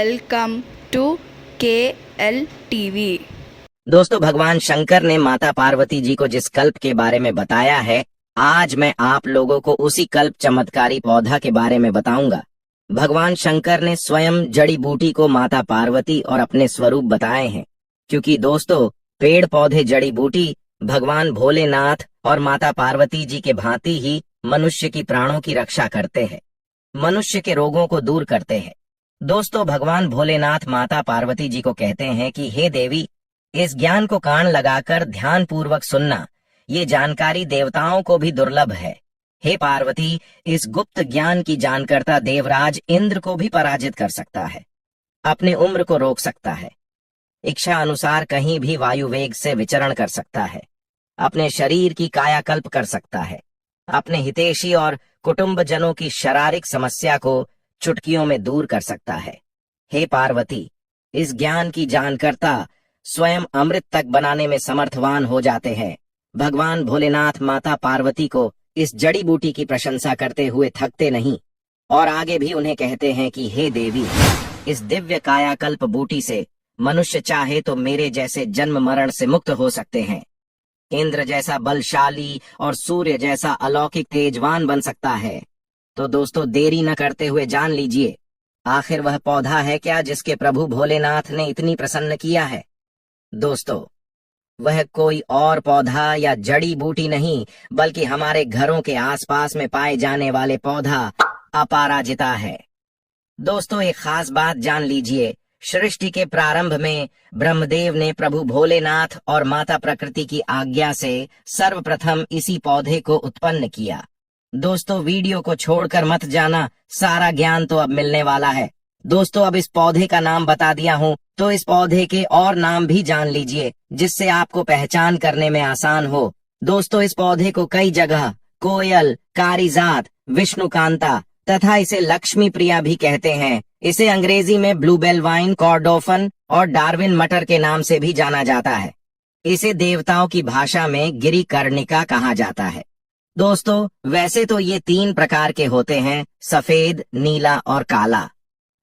Welcome to KL TV. दोस्तों, भगवान शंकर ने माता पार्वती जी को जिस कल्प के बारे में बताया है, आज मैं आप लोगों को उसी कल्प चमत्कारी पौधा के बारे में बताऊंगा। भगवान शंकर ने स्वयं जड़ी बूटी को माता पार्वती और अपने स्वरूप बताए हैं, क्योंकि दोस्तों, पेड़ पौधे जड़ी बूटी भगवान भोलेनाथ और माता पार्वती जी के भांति ही मनुष्य की प्राणों की रक्षा करते हैं, मनुष्य के रोगों को दूर करते हैं। दोस्तों, भगवान भोलेनाथ माता पार्वती जी को कहते हैं कि हे देवी, इस ज्ञान को कान लगाकर ध्यान पूर्वक सुनना, ये जानकारी देवताओं को भी दुर्लभ है। हे पार्वती, इस गुप्त ज्ञान की जानकर्ता देवराज इंद्र को भी पराजित कर सकता है, अपनी उम्र को रोक सकता है, इच्छा अनुसार कहीं भी वायु वेग से विचरण कर सकता है, अपने शरीर की कायाकल्प कर सकता है, अपने हितैषी और कुटुंबजनों की शारीरिक समस्या को चुटकियों में दूर कर सकता है। हे पार्वती, इस ज्ञान की जानकर्ता स्वयं अमृत तक बनाने में समर्थवान हो जाते हैं। भगवान भोलेनाथ माता पार्वती को इस जड़ी बूटी की प्रशंसा करते हुए थकते नहीं और आगे भी उन्हें कहते हैं कि हे देवी, इस दिव्य कायाकल्प बूटी से मनुष्य चाहे तो मेरे जैसे जन्म मरण से मुक्त हो सकते हैं, इंद्र जैसा बलशाली और सूर्य जैसा अलौकिक तेजवान बन सकता है। तो दोस्तों, देरी न करते हुए जान लीजिए, आखिर वह पौधा है क्या जिसके प्रभु भोलेनाथ ने इतनी प्रसन्न किया है। दोस्तों, वह कोई और पौधा या जड़ी बूटी नहीं, बल्कि हमारे घरों के आसपास में पाए जाने वाले पौधा अपराजिता है। दोस्तों, एक खास बात जान लीजिए, सृष्टि के प्रारंभ में ब्रह्मदेव ने प्रभु भोलेनाथ और माता प्रकृति की आज्ञा से सर्वप्रथम इसी पौधे को उत्पन्न किया। दोस्तों, वीडियो को छोड़कर मत जाना, सारा ज्ञान तो अब मिलने वाला है। दोस्तों, अब इस पौधे का नाम बता दिया हूँ, तो इस पौधे के और नाम भी जान लीजिए, जिससे आपको पहचान करने में आसान हो। दोस्तों, इस पौधे को कई जगह कोयल, कारिजात, विष्णुकांता तथा इसे लक्ष्मी प्रिया भी कहते हैं। इसे अंग्रेजी में ब्लूबेल वाइन, कॉर्डोफन और डार्विन मटर के नाम से भी जाना जाता है। इसे देवताओं की भाषा में गिरिकर्णिका कहा जाता है। दोस्तों, वैसे तो ये 3 प्रकार के होते हैं, सफेद, नीला और काला,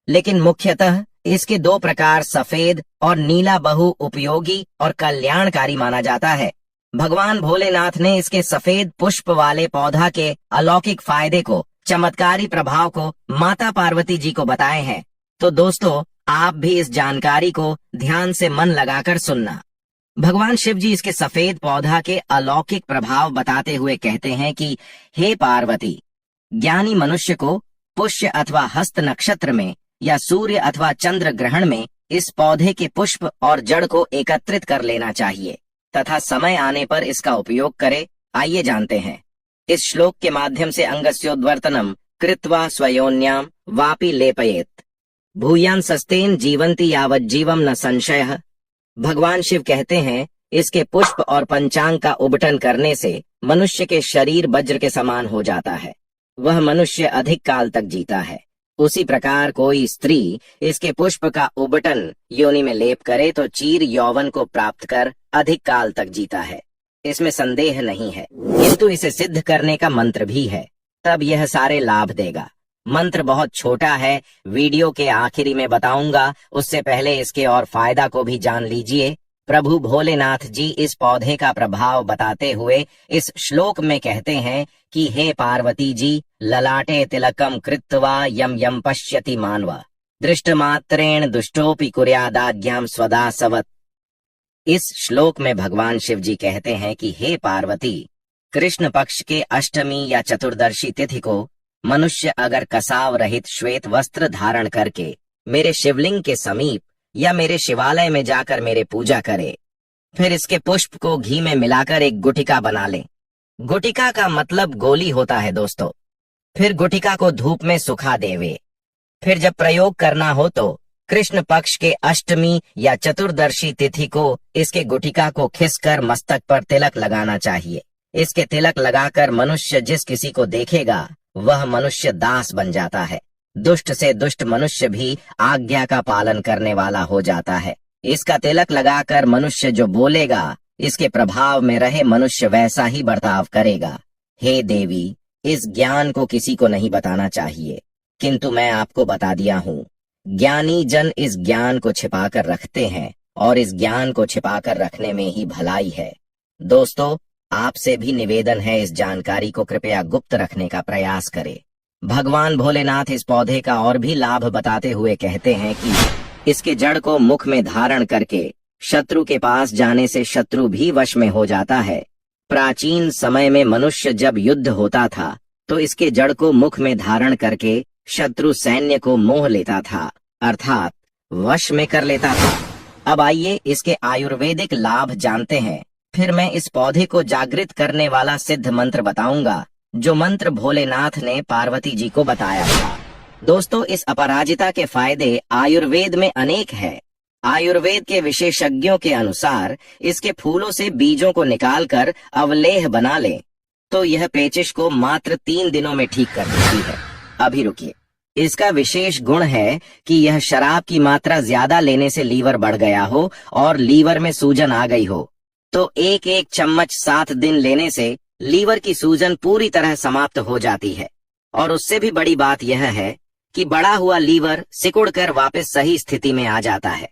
लेकिन मुख्यतः इसके 2 प्रकार सफेद और नीला बहु उपयोगी और कल्याणकारी माना जाता है। भगवान भोलेनाथ ने इसके सफेद पुष्प वाले पौधा के अलौकिक फायदे को, चमत्कारी प्रभाव को माता पार्वती जी को बताए हैं। तो दोस्तों, आप भी इस जानकारी को ध्यान से मन लगाकर सुनना। भगवान शिव जी इसके सफेद पौधा के अलौकिक प्रभाव बताते हुए कहते हैं कि हे पार्वती, ज्ञानी मनुष्य को पुष्य अथवा हस्त नक्षत्र में या सूर्य अथवा चंद्र ग्रहण में इस पौधे के पुष्प और जड़ को एकत्रित कर लेना चाहिए तथा समय आने पर इसका उपयोग करे। आइए जानते हैं। इस श्लोक के माध्यम से अंगस्योद्वर्तनम कृत्वा स्वयोन्याम वापि लेपयेत भूयान सस्तेन जीवंती यावज्जीवम न संशयः। भगवान शिव कहते हैं, इसके पुष्प और पंचांग का उबटन करने से मनुष्य के शरीर वज्र के समान हो जाता है, वह मनुष्य अधिक काल तक जीता है। उसी प्रकार कोई स्त्री इसके पुष्प का उबटन योनि में लेप करे तो चीर यौवन को प्राप्त कर अधिक काल तक जीता है, इसमें संदेह नहीं है। किंतु इसे सिद्ध करने का मंत्र भी है, तब यह सारे लाभ देगा। मंत्र बहुत छोटा है, वीडियो के आखिरी में बताऊंगा, उससे पहले इसके और फायदा को भी जान लीजिए। प्रभु भोलेनाथ जी इस पौधे का प्रभाव बताते हुए इस श्लोक में कहते हैं कि हे पार्वती जी, ललाटे तिलकम कृत्वा यम यम पश्यति मानवा दृष्टमात्रेण दुष्टोपि कुर्यादाज्ञाम स्वदासवत्। इस श्लोक में भगवान शिव जी कहते हैं कि हे पार्वती, कृष्ण पक्ष के अष्टमी या चतुर्दशी तिथि को मनुष्य अगर कसाव रहित श्वेत वस्त्र धारण करके मेरे शिवलिंग के समीप या मेरे शिवालय में जाकर मेरे पूजा करे, फिर इसके पुष्प को घी में मिलाकर एक गुटिका बना ले। गुटिका का मतलब गोली होता है दोस्तों। फिर गुटिका को धूप में सुखा देवे। फिर जब प्रयोग करना हो तो कृष्ण पक्ष के अष्टमी या चतुर्दशी तिथि को इसके गुटिका को खिसकर मस्तक पर तिलक लगाना चाहिए। इसके तिलक लगाकर मनुष्य जिस किसी को देखेगा वह मनुष्य दास बन जाता है। दुष्ट से दुष्ट मनुष्य भी आज्ञा का पालन करने वाला हो जाता है। इसका तिलक लगाकर मनुष्य जो बोलेगा, इसके प्रभाव में रहे मनुष्य वैसा ही बर्ताव करेगा। हे देवी, इस ज्ञान को किसी को नहीं बताना चाहिए, किंतु मैं आपको बता दिया हूँ। ज्ञानी जन इस ज्ञान को छिपाकर रखते हैं और इस ज्ञान को छिपाकर रखने में ही भलाई है। दोस्तों, आपसे भी निवेदन है, इस जानकारी को कृपया गुप्त रखने का प्रयास करें। भगवान भोलेनाथ इस पौधे का और भी लाभ बताते हुए कहते हैं कि इसके जड़ को मुख में धारण करके शत्रु के पास जाने से शत्रु भी वश में हो जाता है। प्राचीन समय में मनुष्य जब युद्ध होता था तो इसके जड़ को मुख में धारण करके शत्रु सैन्य को मोह लेता था, अर्थात वश में कर लेता था। अब आइए इसके आयुर्वेदिक लाभ जानते हैं। फिर मैं इस पौधे को जागृत करने वाला सिद्ध मंत्र बताऊंगा, जो मंत्र भोलेनाथ ने पार्वती जी को बताया था। दोस्तों, इस अपराजिता के फायदे आयुर्वेद में अनेक है। आयुर्वेद के विशेषज्ञों के अनुसार इसके फूलों से बीजों को निकालकर अवलेह बना लें तो यह पेचिश को मात्र 3 दिनों में ठीक कर देती है। अभी रुकिए, इसका विशेष गुण है कि यह शराब की मात्रा ज्यादा लेने से लीवर बढ़ गया हो और लीवर में सूजन आ गई हो तो एक एक चम्मच 7 दिन लेने से लीवर की सूजन पूरी तरह समाप्त हो जाती है। और उससे भी बड़ी बात यह है कि बढ़ा हुआ लीवर सिकुड़कर वापस सही स्थिति में आ जाता है।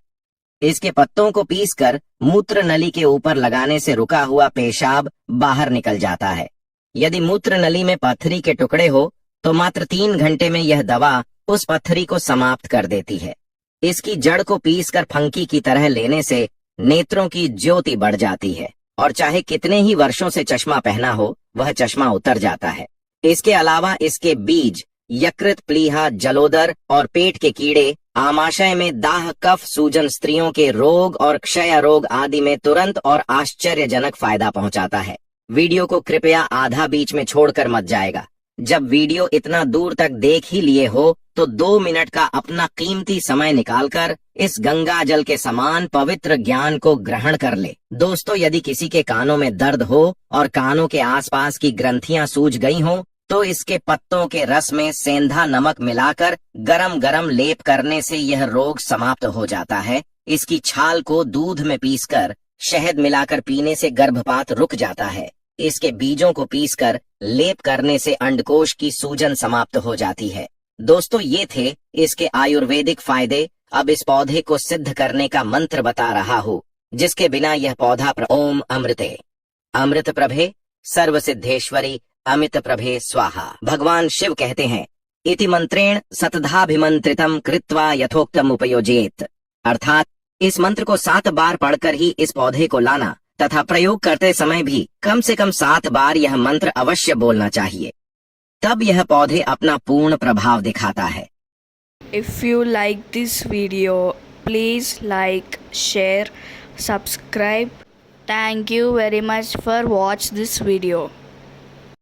इसके पत्तों को पीसकर मूत्र नली के ऊपर लगाने से रुका हुआ पेशाब बाहर निकल जाता है। यदि मूत्र नली में पत्थरी के टुकड़े हो तो मात्र 3 घंटे में यह दवा उस पत्थरी को समाप्त कर देती है। इसकी जड़ को पीसकर फंकी की तरह लेने से नेत्रों की ज्योति बढ़ जाती है और चाहे कितने ही वर्षों से चश्मा पहना हो वह चश्मा उतर जाता है। इसके अलावा इसके बीज यकृत, प्लीहा, जलोदर और पेट के कीड़े, आमाशय में दाह, कफ, सूजन, स्त्रियों के रोग और क्षय रोग आदि में तुरंत और आश्चर्यजनक फायदा पहुंचाता है। वीडियो को कृपया आधा बीच में छोड़कर मत जाएगा। जब वीडियो इतना दूर तक देख ही लिए हो तो 2 मिनट का अपना कीमती समय निकालकर इस गंगा जल के समान पवित्र ज्ञान को ग्रहण कर ले। दोस्तों, यदि किसी के कानों में दर्द हो और कानों के आसपास की ग्रंथियां सूज गई हों तो इसके पत्तों के रस में सेंधा नमक मिलाकर गरम गरम लेप करने से यह रोग समाप्त हो जाता है। इसकी छाल को दूध में पीसकर शहद मिलाकर पीने से गर्भपात रुक जाता है। इसके बीजों को पीसकर लेप करने से अंडकोश की सूजन समाप्त हो जाती है। दोस्तों, ये थे इसके आयुर्वेदिक फायदे। अब इस पौधे को सिद्ध करने का मंत्र बता रहा हूँ, जिसके बिना यह पौधा ओम अमृते अमृत प्रभे सर्व सिद्धेश्वरी अमित प्रभे स्वाहा। भगवान शिव कहते हैं, इति मंत्रेण सतधाभिमंत्रितम कृत्वा यथोक्तम उपयोजेत, अर्थात इस मंत्र को 7 बार पढ़कर ही इस पौधे को लाना तथा प्रयोग करते समय भी कम से कम 7 बार यह मंत्र अवश्य बोलना चाहिए, तब यह पौधे अपना पूर्ण प्रभाव दिखाता है। If you like this video, please like, share, subscribe. Thank you very much for watch this video.